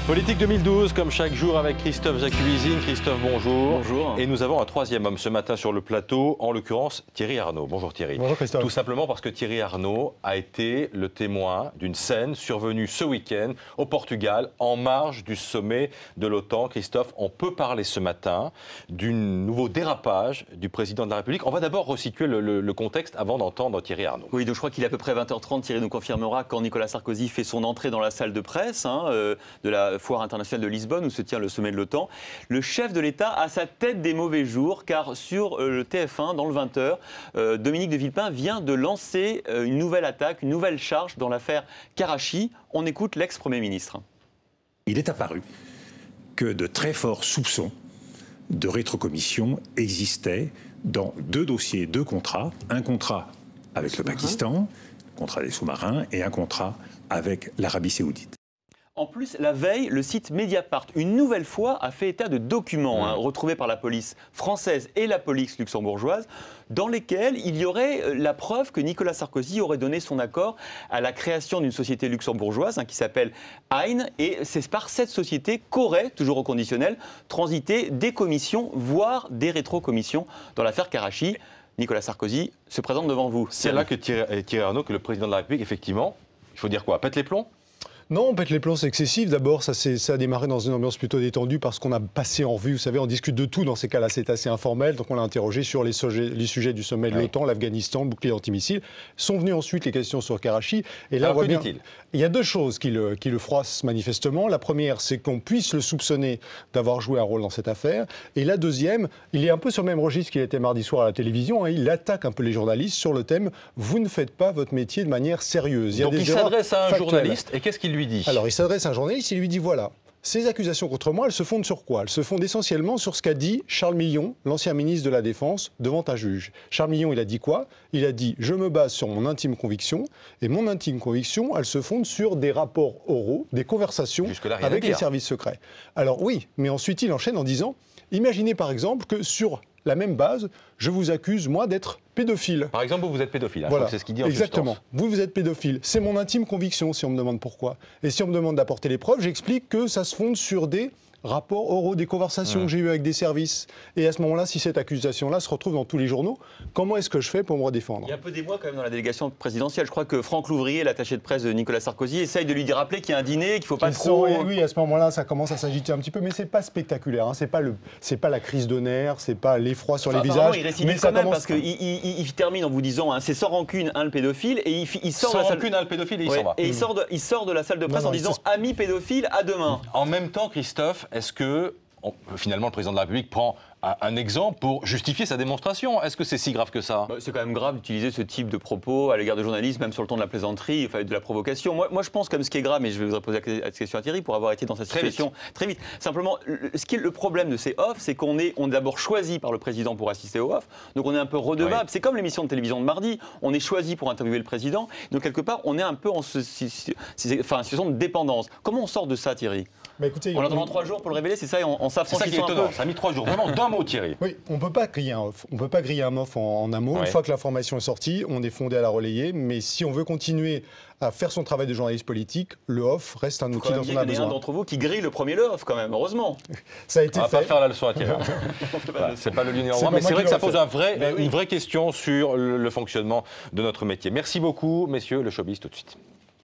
Politique 2012, comme chaque jour avec Christophe Jacubizine. Christophe, bonjour. Bonjour. Et nous avons un troisième homme ce matin sur le plateau, en l'occurrence Thierry Arnaud. Bonjour Thierry. Bonjour Christophe. Tout simplement parce que Thierry Arnaud a été le témoin d'une scène survenue ce week-end au Portugal, en marge du sommet de l'OTAN. Christophe, on peut parler ce matin d'un nouveau dérapage du président de la République. On va d'abord resituer le contexte avant d'entendre Thierry Arnaud. Oui, donc je crois qu'il est à peu près 20h30. Thierry nous confirmera quand Nicolas Sarkozy fait son entrée dans la salle de presse de la Foire internationale de Lisbonne où se tient le sommet de l'OTAN. Le chef de l'État a sa tête des mauvais jours car sur le TF1, dans le 20h, Dominique de Villepin vient de lancer une nouvelle attaque, une nouvelle charge dans l'affaire Karachi. On écoute l'ex-premier ministre. Il est apparu que de très forts soupçons de rétrocommission existaient dans deux dossiers, deux contrats. Un contrat avec le Pakistan, contrat des sous-marins, et un contrat avec l'Arabie Saoudite. En plus, la veille, le site Mediapart, une nouvelle fois, a fait état de documents retrouvés par la police française et la police luxembourgeoise, dans lesquels il y aurait la preuve que Nicolas Sarkozy aurait donné son accord à la création d'une société luxembourgeoise qui s'appelle Hein, et c'est par cette société qu'auraient, toujours au conditionnel, transité des commissions, voire des rétrocommissions dans l'affaire Karachi. Nicolas Sarkozy se présente devant vous. C'est là que Thierry Arnaud, que le président de la République, effectivement, il faut dire quoi, pète les plombs ? Non, pète les plombs, c'est excessif. D'abord, ça a démarré dans une ambiance plutôt détendue parce qu'on a passé en revue, vous savez, on discute de tout dans ces cas-là, c'est assez informel. Donc on l'a interrogé sur les sujets du sommet de l'OTAN, l'Afghanistan, le bouclier antimissile. Sont venues ensuite les questions sur Karachi. Et là, alors, que dit-il ? Il y a deux choses qui le froissent manifestement. La première, c'est qu'on puisse le soupçonner d'avoir joué un rôle dans cette affaire. Et la deuxième, il est un peu sur le même registre qu'il était mardi soir à la télévision. Il attaque un peu les journalistes sur le thème « Vous ne faites pas votre métier de manière sérieuse ». Donc il s'adresse à un journaliste et qu'est-ce qu'il lui dit ? Alors il s'adresse à un journaliste, il lui dit voilà, ces accusations contre moi, elles se fondent sur quoi? Elles se fondent essentiellement sur ce qu'a dit Charles Millon, l'ancien ministre de la Défense, devant un juge. Charles Millon, il a dit quoi? Il a dit je me base sur mon intime conviction, et mon intime conviction, elle se fonde sur des rapports oraux, des conversations avec les services secrets. Alors oui, mais ensuite il enchaîne en disant imaginez par exemple que sur la même base, je vous accuse, moi, d'être pédophile. Par exemple, vous êtes pédophile, voilà. C'est ce qu'il dit en exactement. substance. Vous êtes pédophile. C'est mon intime conviction, si on me demande pourquoi. Et si on me demande d'apporter les preuves, j'explique que ça se fonde sur des rapports oraux, des conversations que j'ai eues avec des services. Et à ce moment-là, si cette accusation-là se retrouve dans tous les journaux, comment est-ce que je fais pour me redéfendre? Il y a un peu d'émoi quand même dans la délégation présidentielle. Je crois que Franck Louvrier, l'attaché de presse de Nicolas Sarkozy, essaye de lui rappeler qu'il y a un dîner, qu'il ne faut pas trop... Oui, à ce moment-là, ça commence à s'agiter un petit peu, mais c'est pas spectaculaire. C'est pas la crise de nerfs, c'est pas l'effroi sur les visages. Il récidive quand même parce qu'il termine en vous disant c'est sans rancune, le pédophile, et il sort sans de la salle... rancune, le pédophile, et il s'en va. Et il sort de la salle de presse en disant ami pédophile, à demain. En même temps, Christophe, est-ce que finalement le président de la République prend un exemple pour justifier sa démonstration? Est-ce que c'est si grave que ça? C'est quand même grave d'utiliser ce type de propos à l'égard de journalistes, même sur le ton de la plaisanterie, enfin, de la provocation. Moi, je pense comme ce qui est grave, et je vais vous poser la question à Thierry pour avoir été dans cette situation très vite. Simplement, ce qui est le problème de ces off, c'est qu'on est d'abord choisi par le président pour assister aux off, donc on est un peu redevable. Oui. C'est comme l'émission de télévision de mardi, on est choisi pour interviewer le président, donc quelque part, on est un peu en situation de dépendance. Comment on sort de ça, Thierry? Écoutez, on attend 3 jours pour le révéler, c'est ça, en s'affranchissant un peu. C'est ça qui est étonnant, ça a mis 3 jours. Vraiment, d'un mot, Thierry. Oui, on ne peut pas griller un off. On ne peut pas griller un off en un mot. Une fois que l'information est sortie, on est fondé à la relayer. Mais si on veut continuer à faire son travail de journaliste politique, le off reste un outil dont on a besoin. Il y en a un d'entre vous qui grille le premier le off quand même, heureusement. Ça a été fait. On va pas faire la leçon à Thierry. C'est pas le lieu numéro 1, mais c'est vrai que ça pose une vraie question sur le fonctionnement de notre métier. Merci beaucoup, messieurs, le showbiz tout de suite.